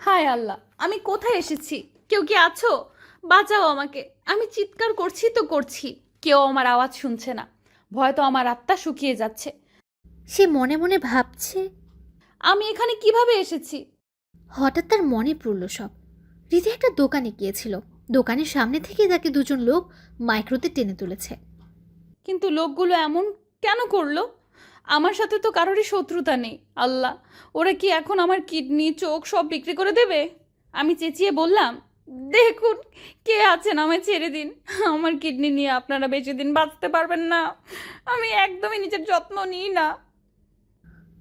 হায় আল্লাহ, আমি কোথায় এসেছি? কেউ কি আছো? বাঁচাও আমাকে। আমি চিৎকার করছি তো করছি, কেউ আমার আওয়াজ শুনছে না। ভয় তো আমার আত্মা শুকিয়ে যাচ্ছে। সে মনে মনে ভাবছে। আমি এখানে কিভাবে এসেছি? হঠাৎ তার মনে পড়ল সব। রীতি একটা দোকানে গিয়েছিল। দোকানের সামনে থেকে তাকে দুজন লোক মাইক্রোতে টেনে তুলেছে। কিন্তু লোকগুলো এমন কেন করলো? আমার সাথে তো কারোরই শত্রুতা নেই। আল্লাহ, ওরা কি এখন আমার কিডনি চোখ সব বিক্রি করে দেবে? আমি চেঁচিয়ে বললাম, দেখুন কে আছেন, আমায় ছেড়ে দিন। আমার কিডনি নিয়ে আপনারা বেশি দিন বাঁচতে পারবেন না। আমি একদমই নিজের যত্ন নিই না।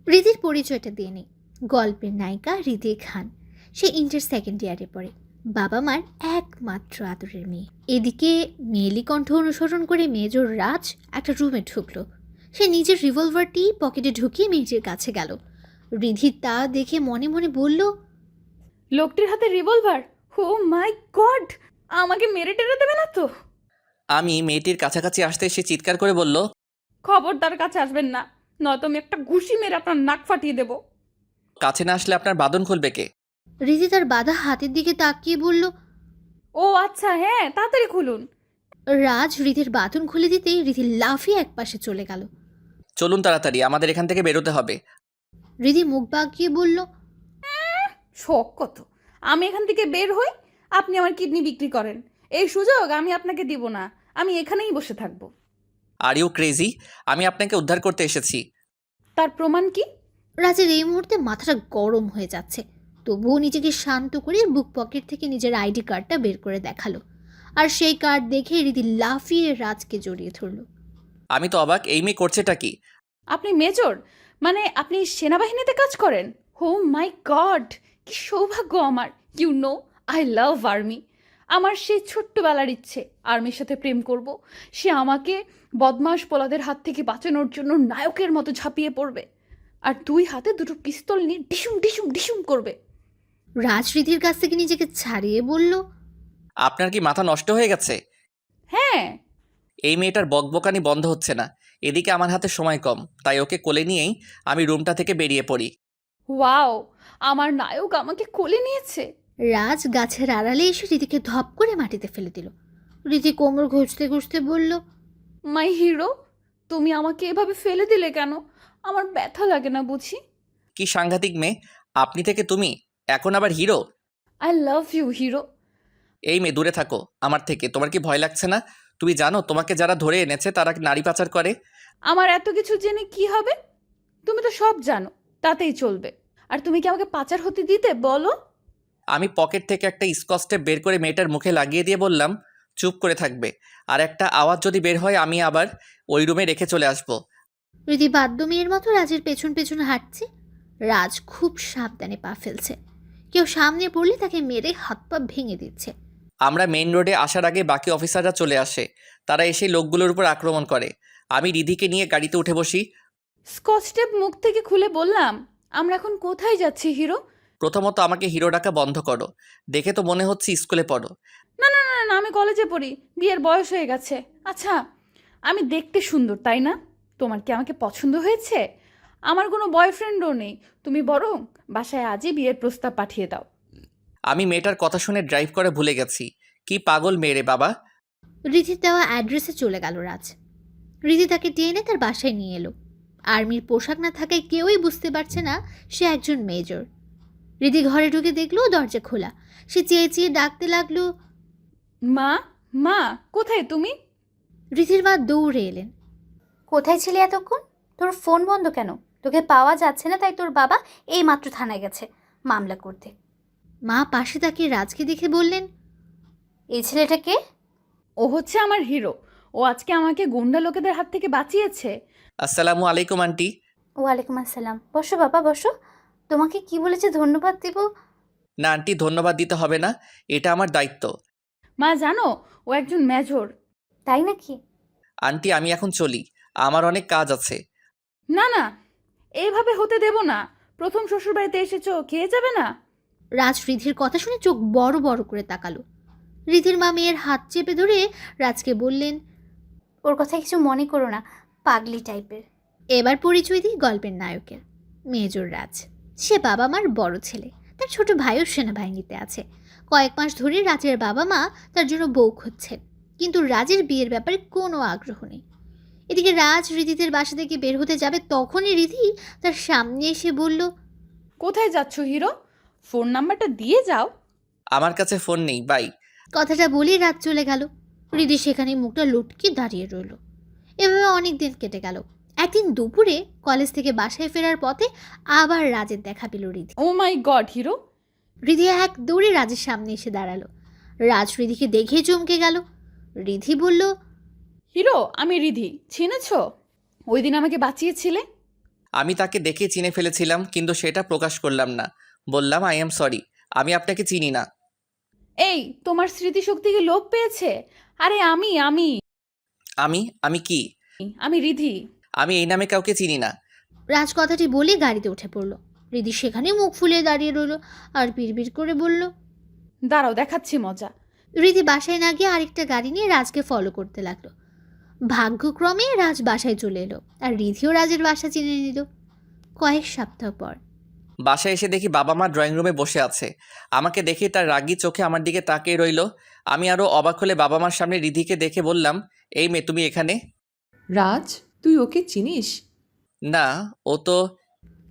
রীতির পরিচয়টা দিয়ে নেই। গল্পের নায়িকা রীতি খান। সে ইন্টার সেকেন্ড ইয়ারে পড়ে। বাবা মার একমাত্র আদরের মেয়ে। এদিকে মেয়েলি কণ্ঠ অনুসরণ করে মেজর রাজ একটা রুমে ঢুকলো। সে নিজের রিভলভারটি পকেটে ঢুকিয়ে মেয়েটির কাছে গেল। রিধি তা দেখে মনে মনে বলল, লোকটির হাতে রিভলভার! ও মাই গড! আমাকে মেরে টেরে দেবে না তো? আমি মেয়েটির কাছাকাছি আসতে সে চিৎকার করে বলল, খবরদার কাছে আসবেন না, নয়তো আমি একটা ঘুষি মেরে আপনার নাক ফাটিয়ে দেবো। কাছে না আসলে আপনার বাঁধন খুলবে কে? রিধি তার বাঁধা হাতের দিকে তাকিয়ে বলল। ও আচ্ছা, হ্যাঁ, তাড়াতাড়ি খুলুন। রাজ রিধির বাঁধন খুলে দিতেই রিধি লাফিয়ে একপাশে চলে গেল। চলুন তাড়াতাড়ি, আমাদের এখান থেকে বেরোতে হবে। রিধি মুখ বাঁকিয়ে বলল, শখ কত! আমি এখান থেকে বের হই, আপনি আমার কিডনি বিক্রি করেন। এই সুযোগ আমি আপনাকে দিব না। আমি এখানেই বসে থাকবো। Are you crazy? আমি আপনাকে উদ্ধার করতে এসেছি। তার প্রমাণ কি? রাজের এই মুহূর্তে মাথাটা গরম হয়ে যাচ্ছে। তবুও নিজেকে শান্ত করে বুক পকেট থেকে নিজের আইডি কার্ডটা বের করে দেখালো। আর সেই কার্ড দেখে রিধি লাফিয়ে রাজকে জড়িয়ে ধরল। আমি তো অবাক, এই মেয়ে করছেটা কি? আপনি মেজর, মানে আপনি সেনাবাহিনীতে কাজ করেন? ও মাই গড, কি সৌভাগ্য আমার! You know, I love army. আমার সেই ছোট্টবেলার ইচ্ছে আর্মির সাথে প্রেম করব। সে আমাকে বদমাশ পোলাদের হাত থেকে বাঁচানোর জন্য নায়কের মতো ঝাঁপিয়ে পড়বে, আর দুই হাতে দুটো পিস্তল নিয়ে ডিসুম ডিসুম ডিসুম করবে। রাজ রিধির কাছ থেকে নিজেকে ছাড়িয়ে বলল, আপনার কি মাথা নষ্ট হয়ে গেছে? হ্যাঁ। এই মেয়েটার বকবকানি বন্ধ হচ্ছে না। এদিকে আমার হাতে সময় কম, তাই ওকে কোলে নিয়েই আমি রুমটা থেকে বেরিয়ে পড়ি। ওয়াও, আমার নায়ক আমাকে কোলে নিয়েছে। রাজ গাছের আড়ালে এসে রিধিকে ধপ করে মাটিতে ফেলে দিল। রিধি কোমর ঘষতে ঘষতে বলল, মাই হিরো, তুমি আমাকে এভাবে ফেলে দিলে কেন? আমার ব্যথা লাগে না বুঝি? কি সাংঘাতিক মেয়ে! আপনি থেকে তুমি, এখন আবার hero? I love you hero. এই মেয়ে দূরে থাকো আমার থেকে। তোমার কি ভয় লাগছে না? তুমি জানো তোমাকে যারা ধরে এনেছে তারা নারী পাচার করে? আমার এত কিছু জেনে কি হবে? তুমি তো সব জানো, তাতেই চলবে। আর তুমি কি আমাকে পাচার হতে দিতে বলো? আমি পকেট থেকে একটা স্কচ টেপ বের করে মেয়েটার মুখে লাগিয়ে দিয়ে বললাম, চুপ করে থাকবে। আর একটা আওয়াজ যদি বের হয় আমি আবার ওই রুমে রেখে চলে আসব। রিধি বাদ্য মেয়ের মতো রাজের পেছন পেছন হাঁটছে। রাজ খুব সাবধানে পা ফেলছে। কেউ সামনে পড়লে তাকে মেরে হাত পা ভেঙে দিচ্ছে। আমরা মেইন রোডে আসার আগে বাকি অফিসাররা চলে আসে। তারা এসে লোকগুলোর উপর আক্রমণ করে। আমি রিধিকে নিয়ে গাড়িতে উঠে বসি। স্কচ টেপ মুখ থেকে খুলে বললাম, আমরা এখন কোথায় যাচ্ছি হিরো? প্রথমত আমাকে হিরো ডাকা বন্ধ করো। দেখে তো মনে হচ্ছে স্কুলে পড়ো। না না না না, আমি কলেজে পড়ি, বিয়ের বয়স হয়ে গেছে। আচ্ছা, আমি দেখতে সুন্দর তাই না? তোমার কি আমাকে পছন্দ হয়েছে? আমার কোনো বয়ফ্রেন্ডও নেই। তুমি বরং বাসায় আজই বিয়ের প্রস্তাব পাঠিয়ে দাও। আমি মেয়েটার কথা শুনে ড্রাইভ করে ভুলে গেছি। কি পাগল মেয়ে রে বাবা! রিধির দেওয়া অ্যাড্রেসে চলে গেল রাজ। রিধি তাকে টেনে তার বাসায় নিয়ে এলো। আর্মির পোশাক না থাকায় কেউই বুঝতে পারছে না সে একজন মেজর। রিধি ঘরে ঢুকে দেখলো দরজা খোলা। সে চেয়ে চেয়ে ডাকতে লাগলো। মা, মা, কোথায় তুমি? রিধির মা দৌড়ে এলেন। কোথায় ছিলি এতক্ষণ? তোর ফোন বন্ধ কেন? তোকে পাওয়া যাচ্ছে না, তাই তোর বাবা এই মাত্র থানায় গেছে মামলা করতে। মা পাশে তাকিয়ে রাজকে দেখে বললেন, এই ছেলেটা কে? ও হচ্ছে আমার হিরো। ও আজকে আমাকে গুন্ডা লোকেদের হাত থেকে বাঁচিয়েছে। আসসালামু আলাইকুম আন্টি। ওয়ালাইকুম আসসালাম। বসো বাবা বসো। তোমাকে কি বলেছে ধন্যবাদ দেব? না আন্টি, ধন্যবাদ দিতে হবে না, এটা আমার দায়িত্ব। মা জানো, ও একজন মেজর। তাই নাকি? আন্টি আমি এখন চলি, আমার অনেক কাজ আছে। না না, এইভাবে হতে দেব না। প্রথম শ্বশুরবাড়িতে এসেছো, খেয়ে যাবে না? রাজ রিধির কথা শুনে চোখ বড় বড় করে তাকালো। রিধির মা মেয়ের হাত চেপে ধরে রাজকে বললেন, ওর কথা কিছু মনে করো না, পাগলি টাইপের। এবার পরিচয় দিই গল্পের নায়কের। মেজর রাজ। সে বাবা মার বড় ছেলে। তার ছোট ভাইও সেনাবাহিনীতে আছে। কয়েক মাস ধরে রাজের বাবা মা তার জন্য বউ খুঁজছেন, কিন্তু রাজের বিয়ের ব্যাপারে কোনো আগ্রহ নেই। এদিকে রাজ রিদিদের বাসা থেকে বের হতে যাবে, তখনই রিদি তার সামনে এসে বলল, কোথায় যাচ্ছ হিরো? ফোন নাম্বারটা দিয়ে যাও। আমার কাছে ফোন নেই, বাই। কথাটা বলেই রাত চলে গেল। রিদি সেখানে মুখটা লটকে দাঁড়িয়ে রইল। এভাবে অনেক দিন কেটে গেল। একদিন দুপুরে কলেজ থেকে বাসায় ফেরার পথে আবার রাজের দেখা পেল রিদি। ও মাই গড হিরো! রিধি এক দৌড়ে রাজের সামনে এসে দাঁড়ালো। রাজ রিধিকে দেখে চমকে গেল। রিধি বলল, হিরো, আমি রিধি, চিনেছ? ওই দিন আমাকে বাঁচিয়েছিলে। আমি তাকে দেখে চিনে ফেলেছিলাম, কিন্তু সেটা প্রকাশ করলাম না। বললাম আই এম সরি, আমি আপনাকে চিনি না। এই, তোমার স্মৃতিশক্তি কি লোপ পেয়েছে? আরে আমি আমি আমি আমি কি? আমি রিধি। আমি এই নামে কাউকে চিনি না। রাজ কথাটি বলে গাড়িতে উঠে পড়ল। রিধি সেখানে মুখ ফুলিয়ে দাঁড়িয়ে রইল আর বিড়বিড় করে বলল, দাঁড়াও, দেখাচ্ছি মজা। রিধি বাসায় না গিয়ে আরেকটা গাড়ি নিয়ে রাজকে ফলো করতে লাগলো। ভাগ্যক্রমে রাজ বাসায় চলে এলো আর রিধিও রাজের বাসা চিনে নিল। কয়েক সপ্তাহ পর বাসায় এসে দেখি বাবা মা ড্রয়িং রুমে বসে আছে। আমাকে দেখে তার রাগী চোখে আমার দিকে তাকিয়ে রইল। আমি আরও অবাক হলে বাবা মার সামনে রিধিকে দেখে বললাম, এই মেয়ে তুমি এখানে? রাজ, তুই ওকে চিনিস? না, ও তো।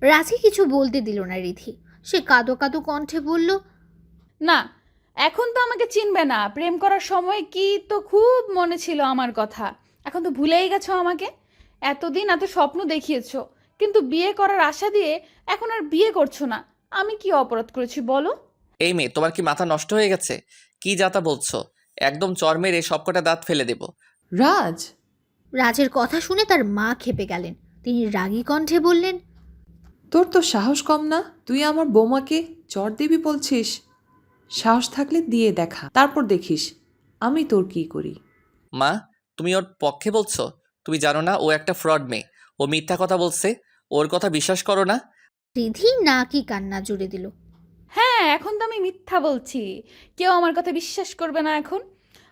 রাজকে কিছু বলতে দিল না রিধি। সে কাঁদো কাঁদো কণ্ঠে বলল, না, এখন তো আমাকে চিনবে না। প্রেম করার সময় কি তো খুব মনে ছিল আমার কথা। এখন তো ভুলেই গেছো আমাকে। এতদিন এত স্বপ্ন দেখিয়েছো, কিন্তু বিয়ে করার আশা দিয়ে এখন আর বিয়ে করছো না। আমি কি অপরাধ করেছি বলো? এই মেয়ে, তোমার কি মাথা নষ্ট হয়ে গেছে? কি যাতা বলছো? একদম চর মেরে সবকটা দাঁত ফেলে দেব। রাজ, রাজের কথা শুনে তার মা ক্ষেপে গেলেন। তিনি রাগী কণ্ঠে বললেন, তোর তো সাহস কম না? তুই আমার বৌমাকে চর দিবি বলছিস? সাহস থাকলে দিয়ে দেখা, তারপর দেখিস আমি তোর কি করি। মা, তুমি ওর পক্ষে বলছো? তুমি জানো না ও একটা ফ্রড মেয়ে। ও মিথ্যা কথা বলছে। ওর কথা বিশ্বাস করো না। রিধি না কি কান্না জুড়ে দিল। হ্যাঁ, এখন তো আমি মিথ্যা বলছি। কেউ আমার কথা বিশ্বাস করবে না এখন।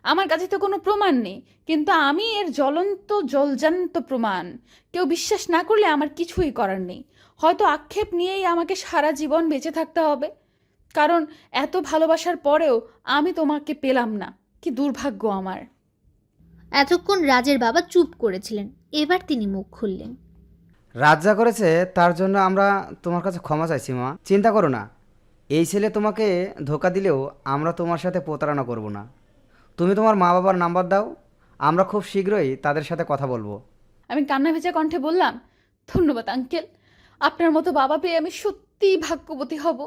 আমার কাছে তো কোনো প্রমাণ নেই, কিন্তু আমি এর জ্বলন্ত জলজান্ত প্রমাণ। কেউ বিশ্বাস না করলে আমার কিছুই করার নেই। হয়তো আক্ষেপ নিয়েই আমাকে সারা জীবন বেঁচে থাকতে হবে, কারণ এত ভালোবাসার পরেও আমি তোমাকে পেলাম না। কি দুর্ভাগ্য আমার। এতক্ষণ রাজের বাবা চুপ করেছিলেন। এবার তিনি মুখ খুললেন। রাজ যা করেছে তার জন্য আমরা তোমার কাছে ক্ষমা চাইছি মা। চিন্তা করো না, এই ছেলে তোমাকে ধোকা দিলেও আমরা তোমার সাথে প্রতারণা করব না। তুমি তোমার মা বাবার নাম্বার দাও, আমরা খুব শীঘ্রই তাদের সাথে কথা বলবো। আমি কান্না ভেজা কণ্ঠে বললাম, ধন্যবাদ আঙ্কেল। আপনার মতো বাবা পেয়ে আমি সত্যিই ভাগ্যবতী হব।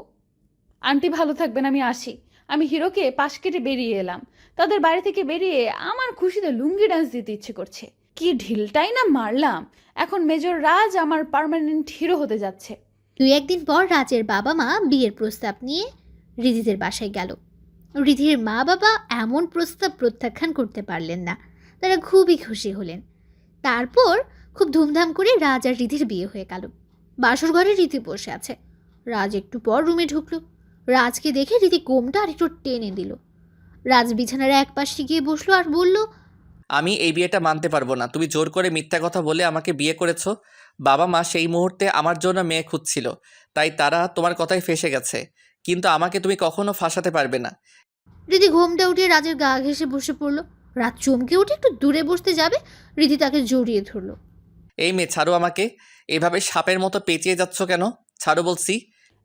আন্টি ভালো থাকবেন, আমি আসি। আমি হিরোকে পাশ কেটে বেরিয়ে এলাম। তাদের বাড়ি থেকে বেরিয়ে আমার খুশিতে লুঙ্গি ডান্স দিতে ইচ্ছে করছে। কি ঢিলটাই না মারলাম। এখন মেজর রাজ আমার পার্মানেন্ট হিরো হতে যাচ্ছে। 2-1 দিন পর রাজের বাবা মা বিয়ের প্রস্তাব নিয়ে রিধিদের বাসায় গেল। রিধির মা বাবা এমন প্রস্তাব প্রত্যাখ্যান করতে পারলেন না। তারা খুবই খুশি হলেন। তারপর খুব ধুমধাম করে রাজ আর রিধির বিয়ে হয়ে গেল। বাসর ঘরে রীতি বসে আছে। রাজ একটু পর রুমে ঢুকলো। রাজকে দেখে রীতি কোমটা আর একটু টেনে দিল। রাজ বিছানার এক পাশে গিয়ে বসলো আর বলল, আমি এই বিয়েটা মানতে পারবো না। তুমি জোর করে মিথ্যা কথা বলে আমাকে বিয়ে করেছো। বাবা মা সেই মুহূর্তে আমার জন্য মেয়ে খুঁজছিল, তাই তারা তোমার কথায় ফেঁসে গেছে। কিন্তু আমাকে তুমি কখনো ফাঁসাতে পারবে না। রীতি ঘোমটা উঠিয়ে রাজের গা ঘেঁষে বসে পড়লো। রাজ চমকে উঠে একটু দূরে বসতে যাবে, রীতি তাকে জড়িয়ে ধরলো। এই মেয়ে, ছাড়ো আমাকে। এভাবে সাপের মতো পেঁচিয়ে যাচ্ছ কেন? ছাড়ো বলছি।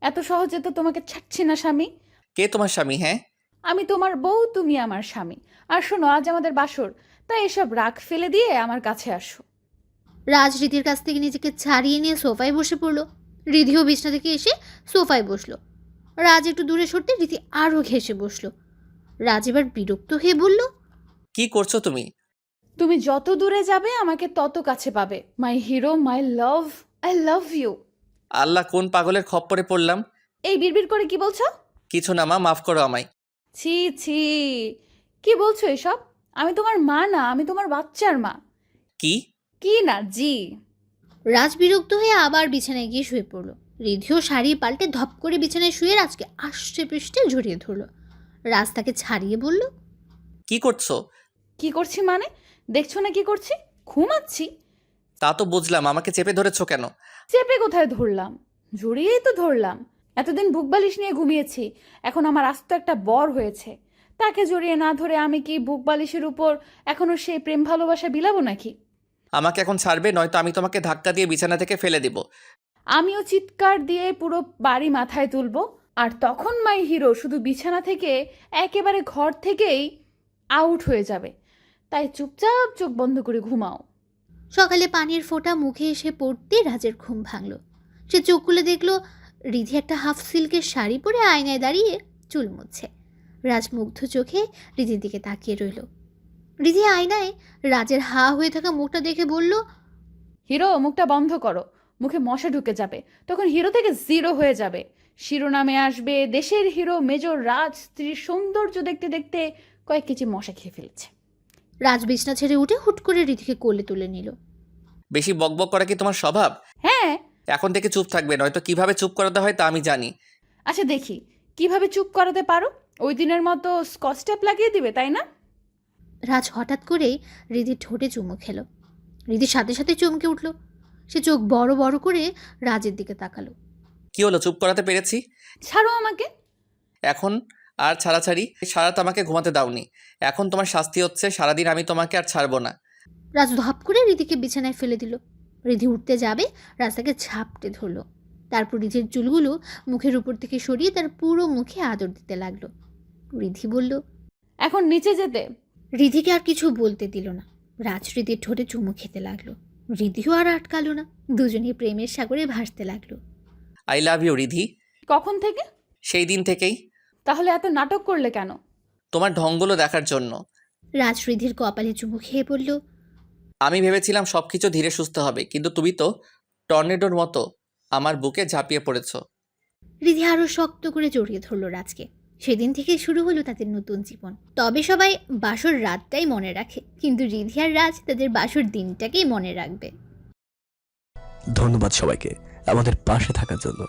এত সহজে তো তোমাকে ছাড়ছি না স্বামী। কে তোমার স্বামী? হ্যাঁ, আমি তোমার বউ, তুমি আমার স্বামী। আর শোনো, আজ আমাদের বাসর, তাই এসব রাগ ফেলে দিয়ে আমার কাছে আসো। রাজ রীতির কাছ থেকে নিজেকে ছাড়িয়ে নিয়ে সোফায় বসে পড়লো। রিধিও বিছনা থেকে এসে সোফায় বসলো। রাজ একটু দূরে সরতে রীতি আরও ঘেঁষে বসলো। রাজ এবার বিরক্ত হয়ে বলল, কি করছো তুমি? তুমি যত দূরে যাবে আমাকে তত কাছে পাবে। My hero, my love, I love you. Allah, কোন পাগলের খপ্পরে পড়লাম। এই বিড়বিড় করে কি বলছো? কিছু না মা, মাফ করো আমায়। ছি ছি, কি বলছো এসব? আমি তোমার মা না, আমি তোমার বাচ্চার মা। কি? কি না জি। রাজ বিরক্ত হয়ে আবার বিছানায় গিয়ে শুয়ে পড়লো। রিধিও শাড়ি পাল্টে ধপ করে বিছানায় শুয়ে রাজকে আষ্টে পৃষ্ঠে জড়িয়ে ধরলো। রাজ তাকে ছাড়িয়ে বলল, কি করছো? কি করছি মানে? দেখছো না কি করছি? ঘুমাচ্ছি। তা তো বুঝলাম, আমাকে চেপে ধরেছো কেন? চেপে কোথায় ধরলাম? জড়িয়েই তো ধরলাম। এতদিন বুক বালিশ নিয়ে ঘুমিয়েছি, এখন আমার আস্ত একটা বর হয়েছে। তাকে জড়িয়ে না ধরে আমি কি বুক বালিশের উপর এখনো সেই প্রেম ভালোবাসা বিলাবো নাকি? আমাকে এখন ছাড়বে, নয়তো আমি তোমাকে ধাক্কা দিয়ে বিছানা থেকে ফেলে দিব। আমিও চিৎকার দিয়ে পুরো বাড়ি মাথায় তুলবো, আর তখন মাই হিরো শুধু বিছানা থেকে একেবারে ঘর থেকেই আউট হয়ে যাবে। তাই চুপচাপ চোখ বন্ধ করে ঘুমাও। সকালে পানির ফোঁটা মুখে এসে পড়তে রাজের ঘুম ভাঙল। সে চোখ খুলে দেখল রিধি একটা হাফ সিল্কের শাড়ি পরে আয়নায় দাঁড়িয়ে চুল মুছছে। রাজ মুগ্ধ চোখে রিধির দিকে তাকিয়ে রইল। রিধি আয়নায় রাজের হা হয়ে থাকা মুখটা দেখে বলল, হিরো, মুখটা বন্ধ করো, মুখে মশা ঢুকে যাবে, তখন হিরো থেকে জিরো হয়ে যাবে। শিরোনামে আসবে দেশের হিরো মেজর রাজ স্ত্রীর সৌন্দর্য দেখতে দেখতে কয়েক কেজি মশা খেয়ে ফেলেছে। রাজ বিছনা ছেড়ে উঠে হুট করে রিধিকে কোলে তুলে নিল। বেশি বকবক করা কি তোমার স্বভাব? হ্যাঁ। এখন থেকে চুপ থাকবে, নয়তো কিভাবে চুপ করাতে হয় তা আমি জানি। আচ্ছা দেখি কিভাবে চুপ করাতে পারো। ওই দিনের মতো স্কচ টেপ লাগিয়ে দিবে, তাই না? রাজ হঠাৎ করেই রিধির ঠোঁটে চুমু খেল। রিধির সাথে সাথে চমকে উঠল। সে চোখ বড় বড় করে রাজের দিকে তাকালো। কি হলো, চুপ করাতে পেরেছি? ছাড়ো আমাকে। এখন আর ছাড়াছাড়ি? সারা রাত আমাকে ঘুমাতে দাওনি, এখন তোমার শাস্তি হচ্ছে। সারাদিন আমি তোমাকে আর ছাড়বো না। রাজ ধপ করে রিধিকে বিছানায় ফেলে দিল। রিধি উঠতে যাবে, রাজ তাকে ঝাপটে ধরল। তারপর রিধির চুলগুলো মুখের উপর থেকে সরিয়ে তার পুরো মুখে আদর দিতে লাগলো। রিধি বলল, এখন নিচে যেতে। রিধিকে আর কিছু বলতে দিল না। রাজ রিধির ঠোঁটে চুমু খেতে লাগলো। রিধিও আর আটকালো না, দুজনেই প্রেমের সাগরে ভাসতে লাগলো। I love you Riddhi. কখন থেকে? সেই দিন থেকেই। তাহলে এত নাটক করলে কেন? তোমার ঢঙ্গগুলো দেখার জন্য। রাজ রিধির কপালে চুমু খেয়ে বলল, আমি ভেবেছিলাম সব কিছু ধীরে সুস্থ হবে, কিন্তু তুমি তো টর্নেডোর মতো আমার বুকে ঝাঁপিয়ে পড়েছো। রিধি আরও শক্ত করে জড়িয়ে ধরল রাজকে। সেদিন থেকে শুরু হলো তাদের নতুন জীবন। তবে সবাই বাসর রাতটাই মনে রাখে, কিন্তু রিধি আর রাজ তাদের বাসর দিনটাকেই মনে রাখবে। ধন্যবাদ সবাইকে আমাদের পাশে থাকার জন্য।